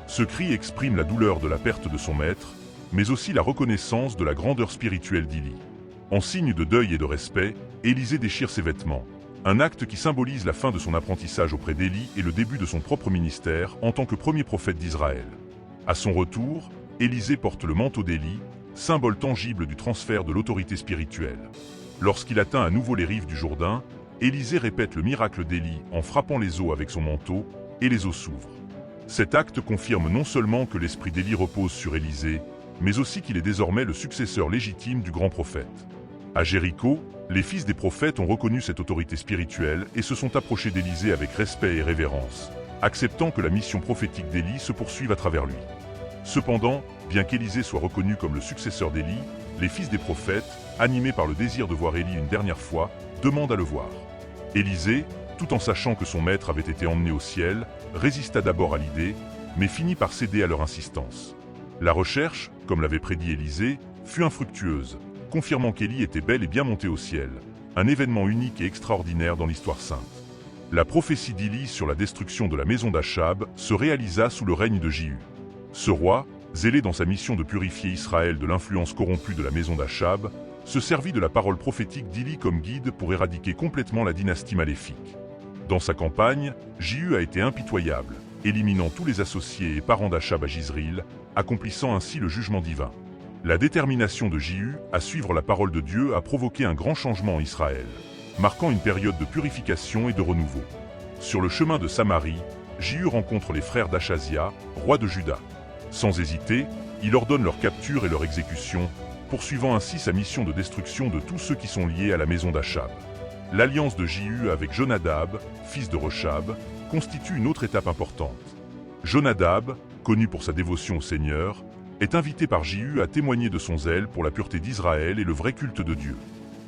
Ce cri exprime la douleur de la perte de son maître, mais aussi la reconnaissance de la grandeur spirituelle d'Élie. En signe de deuil et de respect, Élisée déchire ses vêtements, un acte qui symbolise la fin de son apprentissage auprès d'Élie et le début de son propre ministère en tant que premier prophète d'Israël. À son retour, Élisée porte le manteau d'Élie, symbole tangible du transfert de l'autorité spirituelle. Lorsqu'il atteint à nouveau les rives du Jourdain, Élisée répète le miracle d'Élie en frappant les eaux avec son manteau, et les eaux s'ouvrent. Cet acte confirme non seulement que l'esprit d'Élie repose sur Élisée, mais aussi qu'il est désormais le successeur légitime du grand prophète. À Jéricho, les fils des prophètes ont reconnu cette autorité spirituelle et se sont approchés d'Élisée avec respect et révérence, acceptant que la mission prophétique d'Élie se poursuive à travers lui. Cependant, bien qu'Élisée soit reconnu comme le successeur d'Élie, les fils des prophètes, animés par le désir de voir Élie une dernière fois, demandent à le voir. Élisée, tout en sachant que son maître avait été emmené au ciel, résista d'abord à l'idée, mais finit par céder à leur insistance. La recherche, comme l'avait prédit Élisée, fut infructueuse, confirmant qu'Élie était bel et bien monté au ciel, un événement unique et extraordinaire dans l'histoire sainte. La prophétie d'Élie sur la destruction de la maison d'Achab se réalisa sous le règne de Jéhu. Ce roi, zélé dans sa mission de purifier Israël de l'influence corrompue de la maison d'Achab, se servit de la parole prophétique d'Élie comme guide pour éradiquer complètement la dynastie maléfique. Dans sa campagne, Jéhu a été impitoyable, éliminant tous les associés et parents d'Achab à Jizril, accomplissant ainsi le jugement divin. La détermination de Jéhu à suivre la parole de Dieu a provoqué un grand changement en Israël, marquant une période de purification et de renouveau. Sur le chemin de Samarie, Jéhu rencontre les frères d'Achazia, roi de Juda. Sans hésiter, il ordonne leur capture et leur exécution, poursuivant ainsi sa mission de destruction de tous ceux qui sont liés à la maison d'Achab. L'alliance de Jéhu avec Jonadab, fils de Rechab, constitue une autre étape importante. Jonadab, connu pour sa dévotion au Seigneur, est invité par Jéhu à témoigner de son zèle pour la pureté d'Israël et le vrai culte de Dieu.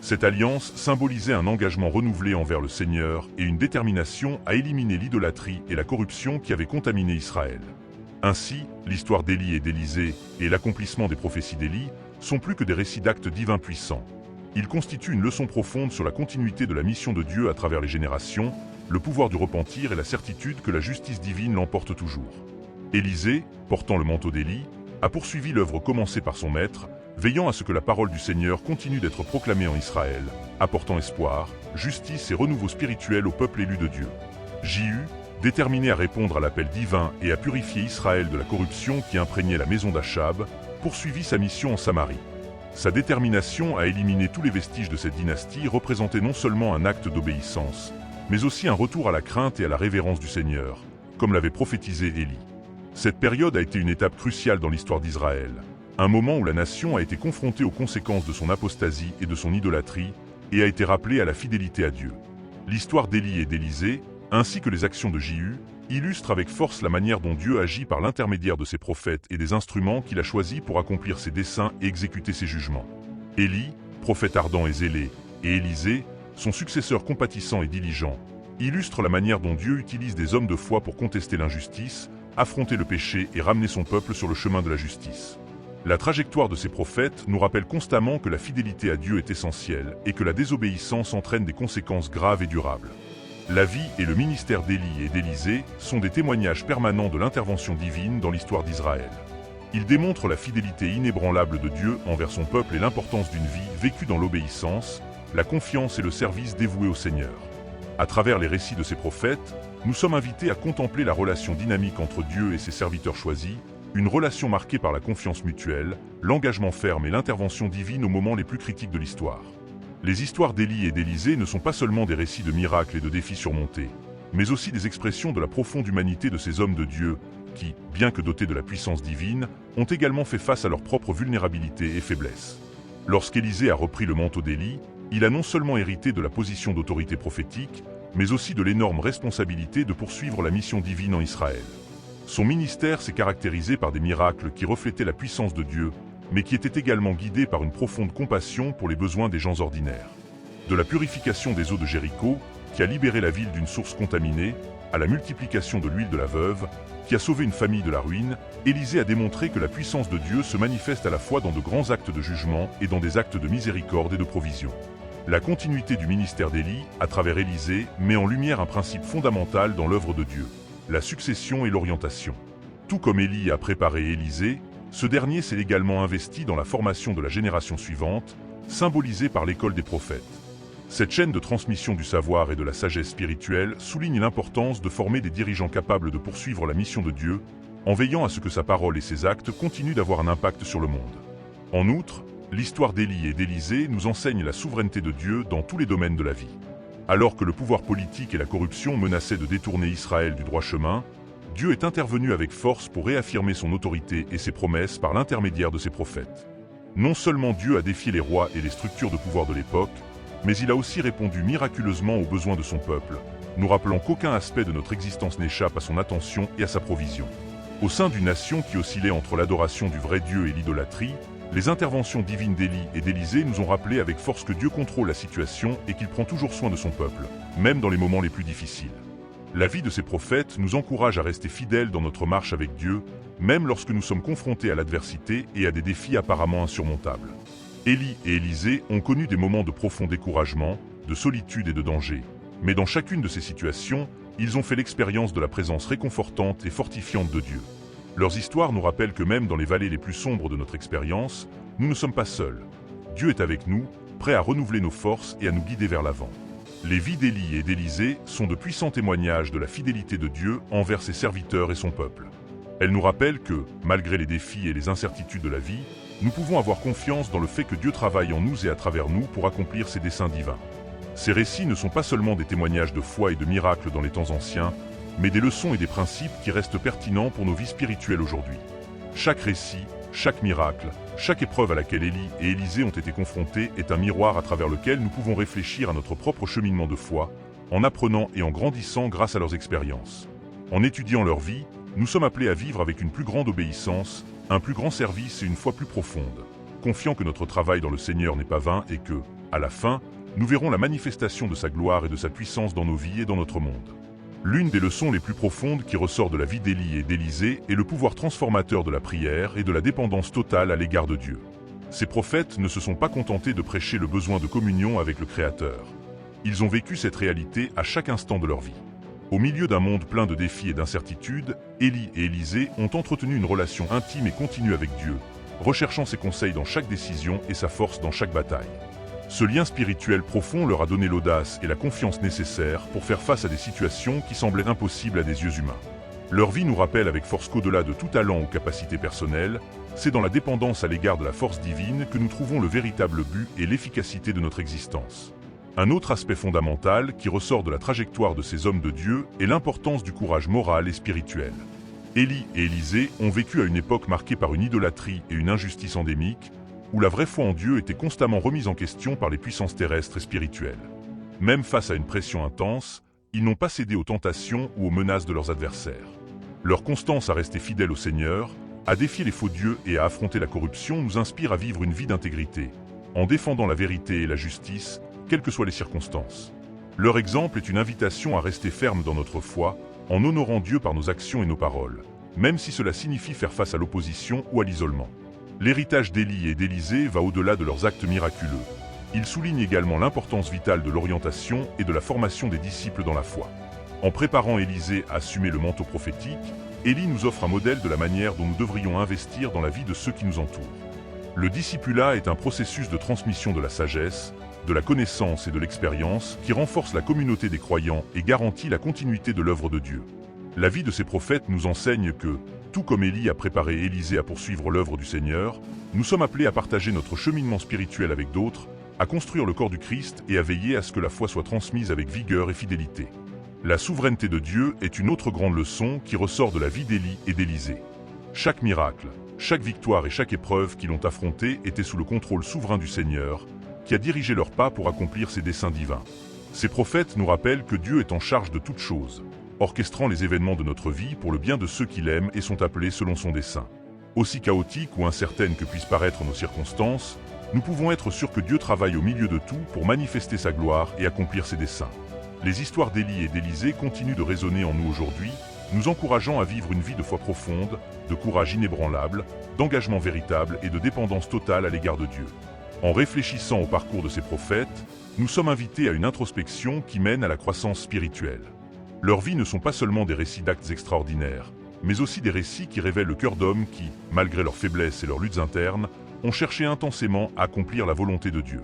Cette alliance symbolisait un engagement renouvelé envers le Seigneur et une détermination à éliminer l'idolâtrie et la corruption qui avaient contaminé Israël. Ainsi, l'histoire d'Élie et d'Élisée et l'accomplissement des prophéties d'Élie sont plus que des récits d'actes divins puissants. Ils constituent une leçon profonde sur la continuité de la mission de Dieu à travers les générations, le pouvoir du repentir et la certitude que la justice divine l'emporte toujours. Élisée, portant le manteau d'Élie, a poursuivi l'œuvre commencée par son maître, veillant à ce que la parole du Seigneur continue d'être proclamée en Israël, apportant espoir, justice et renouveau spirituel au peuple élu de Dieu. Jéhu, déterminé à répondre à l'appel divin et à purifier Israël de la corruption qui imprégnait la maison d'Achab, poursuivit sa mission en Samarie. Sa détermination à éliminer tous les vestiges de cette dynastie représentait non seulement un acte d'obéissance, mais aussi un retour à la crainte et à la révérence du Seigneur, comme l'avait prophétisé Élie. Cette période a été une étape cruciale dans l'histoire d'Israël, un moment où la nation a été confrontée aux conséquences de son apostasie et de son idolâtrie, et a été rappelée à la fidélité à Dieu. L'histoire d'Élie et d'Élisée, ainsi que les actions de Jéhu, illustrent avec force la manière dont Dieu agit par l'intermédiaire de ses prophètes et des instruments qu'il a choisis pour accomplir ses desseins et exécuter ses jugements. Élie, prophète ardent et zélé, et Élisée, son successeur compatissant et diligent, illustrent la manière dont Dieu utilise des hommes de foi pour contester l'injustice, affronter le péché et ramener son peuple sur le chemin de la justice. La trajectoire de ces prophètes nous rappelle constamment que la fidélité à Dieu est essentielle et que la désobéissance entraîne des conséquences graves et durables. La vie et le ministère d'Élie et d'Élisée sont des témoignages permanents de l'intervention divine dans l'histoire d'Israël. Ils démontrent la fidélité inébranlable de Dieu envers son peuple et l'importance d'une vie vécue dans l'obéissance, la confiance et le service dévoué au Seigneur. À travers les récits de ces prophètes, nous sommes invités à contempler la relation dynamique entre Dieu et ses serviteurs choisis, une relation marquée par la confiance mutuelle, l'engagement ferme et l'intervention divine aux moments les plus critiques de l'histoire. Les histoires d'Élie et d'Élisée ne sont pas seulement des récits de miracles et de défis surmontés, mais aussi des expressions de la profonde humanité de ces hommes de Dieu qui, bien que dotés de la puissance divine, ont également fait face à leur propre vulnérabilité et faiblesse. Lorsqu'Élisée a repris le manteau d'Élie, il a non seulement hérité de la position d'autorité prophétique, mais aussi de l'énorme responsabilité de poursuivre la mission divine en Israël. Son ministère s'est caractérisé par des miracles qui reflétaient la puissance de Dieu, mais qui étaient également guidés par une profonde compassion pour les besoins des gens ordinaires. De la purification des eaux de Jéricho, qui a libéré la ville d'une source contaminée, à la multiplication de l'huile de la veuve, qui a sauvé une famille de la ruine, Élisée a démontré que la puissance de Dieu se manifeste à la fois dans de grands actes de jugement et dans des actes de miséricorde et de provision. La continuité du ministère d'Élie, à travers Élisée, met en lumière un principe fondamental dans l'œuvre de Dieu, la succession et l'orientation. Tout comme Élie a préparé Élisée, ce dernier s'est également investi dans la formation de la génération suivante, symbolisée par l'école des prophètes. Cette chaîne de transmission du savoir et de la sagesse spirituelle souligne l'importance de former des dirigeants capables de poursuivre la mission de Dieu, en veillant à ce que sa parole et ses actes continuent d'avoir un impact sur le monde. En outre, l'histoire d'Élie et d'Élisée nous enseigne la souveraineté de Dieu dans tous les domaines de la vie. Alors que le pouvoir politique et la corruption menaçaient de détourner Israël du droit chemin, Dieu est intervenu avec force pour réaffirmer son autorité et ses promesses par l'intermédiaire de ses prophètes. Non seulement Dieu a défié les rois et les structures de pouvoir de l'époque, mais il a aussi répondu miraculeusement aux besoins de son peuple, nous rappelant qu'aucun aspect de notre existence n'échappe à son attention et à sa provision. Au sein d'une nation qui oscillait entre l'adoration du vrai Dieu et l'idolâtrie, les interventions divines d'Élie et d'Élisée nous ont rappelé avec force que Dieu contrôle la situation et qu'il prend toujours soin de son peuple, même dans les moments les plus difficiles. La vie de ces prophètes nous encourage à rester fidèles dans notre marche avec Dieu, même lorsque nous sommes confrontés à l'adversité et à des défis apparemment insurmontables. Élie et Élisée ont connu des moments de profond découragement, de solitude et de danger. Mais dans chacune de ces situations, ils ont fait l'expérience de la présence réconfortante et fortifiante de Dieu. Leurs histoires nous rappellent que même dans les vallées les plus sombres de notre expérience, nous ne sommes pas seuls. Dieu est avec nous, prêt à renouveler nos forces et à nous guider vers l'avant. Les vies d'Élie et d'Élisée sont de puissants témoignages de la fidélité de Dieu envers ses serviteurs et son peuple. Elles nous rappellent que, malgré les défis et les incertitudes de la vie, nous pouvons avoir confiance dans le fait que Dieu travaille en nous et à travers nous pour accomplir ses desseins divins. Ces récits ne sont pas seulement des témoignages de foi et de miracles dans les temps anciens, mais des leçons et des principes qui restent pertinents pour nos vies spirituelles aujourd'hui. Chaque récit, chaque miracle, chaque épreuve à laquelle Élie et Élisée ont été confrontés est un miroir à travers lequel nous pouvons réfléchir à notre propre cheminement de foi, en apprenant et en grandissant grâce à leurs expériences. En étudiant leur vie, nous sommes appelés à vivre avec une plus grande obéissance, un plus grand service et une foi plus profonde, confiant que notre travail dans le Seigneur n'est pas vain et que, à la fin, nous verrons la manifestation de sa gloire et de sa puissance dans nos vies et dans notre monde. L'une des leçons les plus profondes qui ressort de la vie d'Élie et d'Élisée est le pouvoir transformateur de la prière et de la dépendance totale à l'égard de Dieu. Ces prophètes ne se sont pas contentés de prêcher le besoin de communion avec le Créateur. Ils ont vécu cette réalité à chaque instant de leur vie. Au milieu d'un monde plein de défis et d'incertitudes, Élie et Élisée ont entretenu une relation intime et continue avec Dieu, recherchant ses conseils dans chaque décision et sa force dans chaque bataille. Ce lien spirituel profond leur a donné l'audace et la confiance nécessaires pour faire face à des situations qui semblaient impossibles à des yeux humains. Leur vie nous rappelle avec force qu'au-delà de tout talent ou capacité personnelle, c'est dans la dépendance à l'égard de la force divine que nous trouvons le véritable but et l'efficacité de notre existence. Un autre aspect fondamental qui ressort de la trajectoire de ces hommes de Dieu est l'importance du courage moral et spirituel. Élie et Élisée ont vécu à une époque marquée par une idolâtrie et une injustice endémique, où la vraie foi en Dieu était constamment remise en question par les puissances terrestres et spirituelles. Même face à une pression intense, ils n'ont pas cédé aux tentations ou aux menaces de leurs adversaires. Leur constance à rester fidèles au Seigneur, à défier les faux dieux et à affronter la corruption nous inspire à vivre une vie d'intégrité, en défendant la vérité et la justice, quelles que soient les circonstances. Leur exemple est une invitation à rester ferme dans notre foi, en honorant Dieu par nos actions et nos paroles, même si cela signifie faire face à l'opposition ou à l'isolement. L'héritage d'Élie et d'Élisée va au-delà de leurs actes miraculeux. Il souligne également l'importance vitale de l'orientation et de la formation des disciples dans la foi. En préparant Élisée à assumer le manteau prophétique, Élie nous offre un modèle de la manière dont nous devrions investir dans la vie de ceux qui nous entourent. Le discipulat est un processus de transmission de la sagesse, de la connaissance et de l'expérience qui renforce la communauté des croyants et garantit la continuité de l'œuvre de Dieu. La vie de ces prophètes nous enseigne que, tout comme Élie a préparé Élisée à poursuivre l'œuvre du Seigneur, nous sommes appelés à partager notre cheminement spirituel avec d'autres, à construire le corps du Christ et à veiller à ce que la foi soit transmise avec vigueur et fidélité. La souveraineté de Dieu est une autre grande leçon qui ressort de la vie d'Élie et d'Élisée. Chaque miracle, chaque victoire et chaque épreuve qu'ils ont affrontée était sous le contrôle souverain du Seigneur, qui a dirigé leurs pas pour accomplir ses desseins divins. Ces prophètes nous rappellent que Dieu est en charge de toutes choses, orchestrant les événements de notre vie pour le bien de ceux qui l'aiment et sont appelés selon son dessein. Aussi chaotiques ou incertaines que puissent paraître nos circonstances, nous pouvons être sûrs que Dieu travaille au milieu de tout pour manifester sa gloire et accomplir ses desseins. Les histoires d'Élie et d'Élisée continuent de résonner en nous aujourd'hui, nous encourageant à vivre une vie de foi profonde, de courage inébranlable, d'engagement véritable et de dépendance totale à l'égard de Dieu. En réfléchissant au parcours de ces prophètes, nous sommes invités à une introspection qui mène à la croissance spirituelle. Leurs vies ne sont pas seulement des récits d'actes extraordinaires, mais aussi des récits qui révèlent le cœur d'hommes qui, malgré leurs faiblesses et leurs luttes internes, ont cherché intensément à accomplir la volonté de Dieu.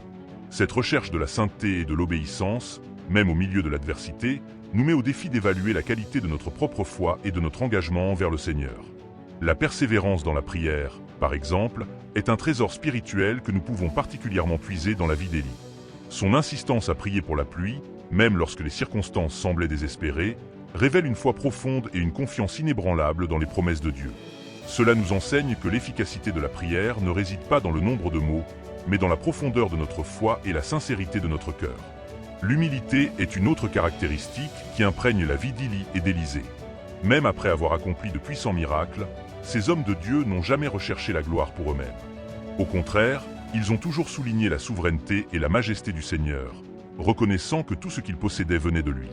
Cette recherche de la sainteté et de l'obéissance, même au milieu de l'adversité, nous met au défi d'évaluer la qualité de notre propre foi et de notre engagement envers le Seigneur. La persévérance dans la prière, par exemple, est un trésor spirituel que nous pouvons particulièrement puiser dans la vie d'Élie. Son insistance à prier pour la pluie, même lorsque les circonstances semblaient désespérées, révèle une foi profonde et une confiance inébranlable dans les promesses de Dieu. Cela nous enseigne que l'efficacité de la prière ne réside pas dans le nombre de mots, mais dans la profondeur de notre foi et la sincérité de notre cœur. L'humilité est une autre caractéristique qui imprègne la vie d'Élie et d'Élisée. Même après avoir accompli de puissants miracles, ces hommes de Dieu n'ont jamais recherché la gloire pour eux-mêmes. Au contraire, ils ont toujours souligné la souveraineté et la majesté du Seigneur, reconnaissant que tout ce qu'ils possédaient venait de lui.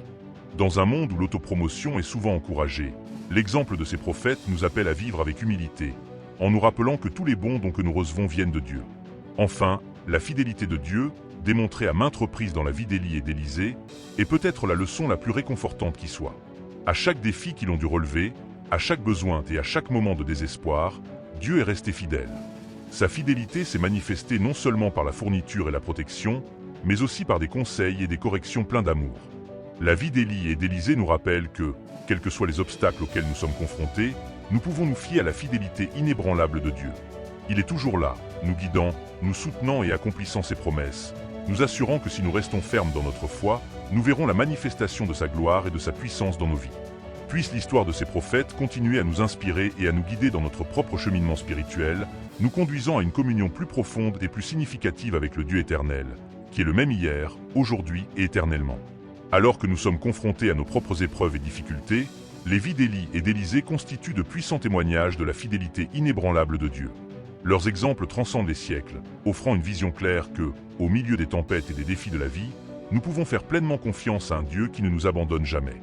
Dans un monde où l'autopromotion est souvent encouragée, l'exemple de ces prophètes nous appelle à vivre avec humilité, en nous rappelant que tous les bons dont que nous recevons viennent de Dieu. Enfin, la fidélité de Dieu, démontrée à maintes reprises dans la vie d'Élie et d'Élisée, est peut-être la leçon la plus réconfortante qui soit. À chaque défi qu'ils ont dû relever, à chaque besoin et à chaque moment de désespoir, Dieu est resté fidèle. Sa fidélité s'est manifestée non seulement par la fourniture et la protection, mais aussi par des conseils et des corrections pleins d'amour. La vie d'Élie et d'Élisée nous rappelle que, quels que soient les obstacles auxquels nous sommes confrontés, nous pouvons nous fier à la fidélité inébranlable de Dieu. Il est toujours là, nous guidant, nous soutenant et accomplissant ses promesses, nous assurant que si nous restons fermes dans notre foi, nous verrons la manifestation de sa gloire et de sa puissance dans nos vies. Puisse l'histoire de ces prophètes continuer à nous inspirer et à nous guider dans notre propre cheminement spirituel, nous conduisant à une communion plus profonde et plus significative avec le Dieu éternel, qui est le même hier, aujourd'hui et éternellement. Alors que nous sommes confrontés à nos propres épreuves et difficultés, les vies d'Élie et d'Élisée constituent de puissants témoignages de la fidélité inébranlable de Dieu. Leurs exemples transcendent les siècles, offrant une vision claire que, au milieu des tempêtes et des défis de la vie, nous pouvons faire pleinement confiance à un Dieu qui ne nous abandonne jamais.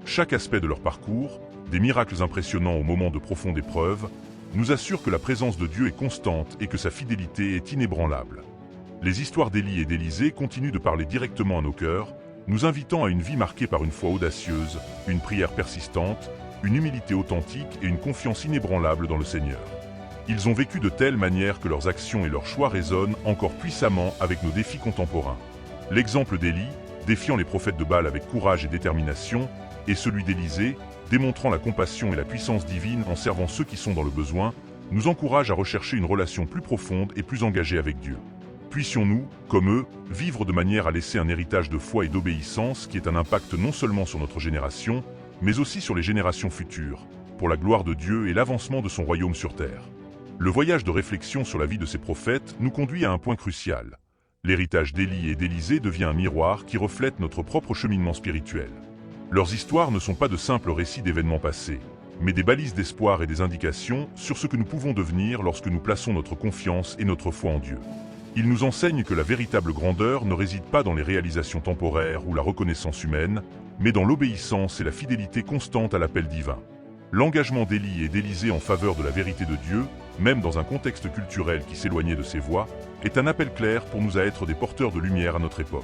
Chaque aspect de leur parcours, des miracles impressionnants au moment de profondes épreuves, nous assure que la présence de Dieu est constante et que sa fidélité est inébranlable. Les histoires d'Élie et d'Élisée continuent de parler directement à nos cœurs, nous invitant à une vie marquée par une foi audacieuse, une prière persistante, une humilité authentique et une confiance inébranlable dans le Seigneur. Ils ont vécu de telle manière que leurs actions et leurs choix résonnent encore puissamment avec nos défis contemporains. L'exemple d'Élie, défiant les prophètes de Baal avec courage et détermination, et celui d'Élisée, démontrant la compassion et la puissance divine en servant ceux qui sont dans le besoin, nous encouragent à rechercher une relation plus profonde et plus engagée avec Dieu. Puissions-nous, comme eux, vivre de manière à laisser un héritage de foi et d'obéissance qui ait un impact non seulement sur notre génération, mais aussi sur les générations futures, pour la gloire de Dieu et l'avancement de son royaume sur terre. Le voyage de réflexion sur la vie de ces prophètes nous conduit à un point crucial. L'héritage d'Élie et d'Élisée devient un miroir qui reflète notre propre cheminement spirituel. Leurs histoires ne sont pas de simples récits d'événements passés, mais des balises d'espoir et des indications sur ce que nous pouvons devenir lorsque nous plaçons notre confiance et notre foi en Dieu. Ils nous enseignent que la véritable grandeur ne réside pas dans les réalisations temporaires ou la reconnaissance humaine, mais dans l'obéissance et la fidélité constante à l'appel divin. L'engagement d'Élie et d'Élisée en faveur de la vérité de Dieu, même dans un contexte culturel qui s'éloignait de ses voies, est un appel clair pour nous à être des porteurs de lumière à notre époque.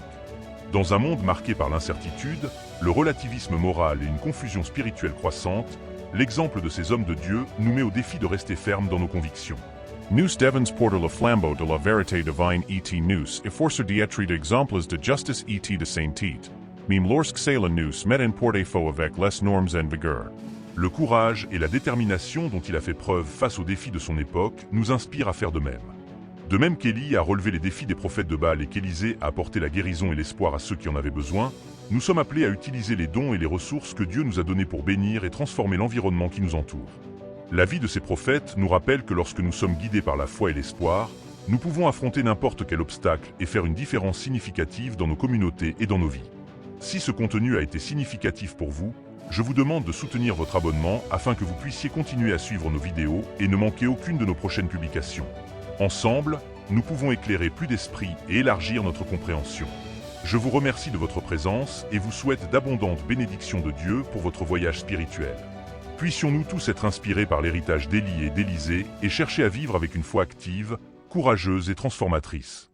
Dans un monde marqué par l'incertitude, le relativisme moral et une confusion spirituelle croissante, l'exemple de ces hommes de Dieu nous met au défi de rester fermes dans nos convictions. Nous devons porter le flambeau de la vérité divine et nous efforcer d'être d'exemples de justice et de sainteté, même lorsque cela nous met en porte-à-faux avec les normes en vigueur. Le courage et la détermination dont il a fait preuve face aux défis de son époque nous inspirent à faire de même. De même qu'Élie a relevé les défis des prophètes de Baal et qu'Élisée a apporté la guérison et l'espoir à ceux qui en avaient besoin, nous sommes appelés à utiliser les dons et les ressources que Dieu nous a donnés pour bénir et transformer l'environnement qui nous entoure. La vie de ces prophètes nous rappelle que lorsque nous sommes guidés par la foi et l'espoir, nous pouvons affronter n'importe quel obstacle et faire une différence significative dans nos communautés et dans nos vies. Si ce contenu a été significatif pour vous, je vous demande de soutenir votre abonnement afin que vous puissiez continuer à suivre nos vidéos et ne manquer aucune de nos prochaines publications. Ensemble, nous pouvons éclairer plus d'esprits et élargir notre compréhension. Je vous remercie de votre présence et vous souhaite d'abondantes bénédictions de Dieu pour votre voyage spirituel. Puissions-nous tous être inspirés par l'héritage d'Élie et d'Élisée et chercher à vivre avec une foi active, courageuse et transformatrice.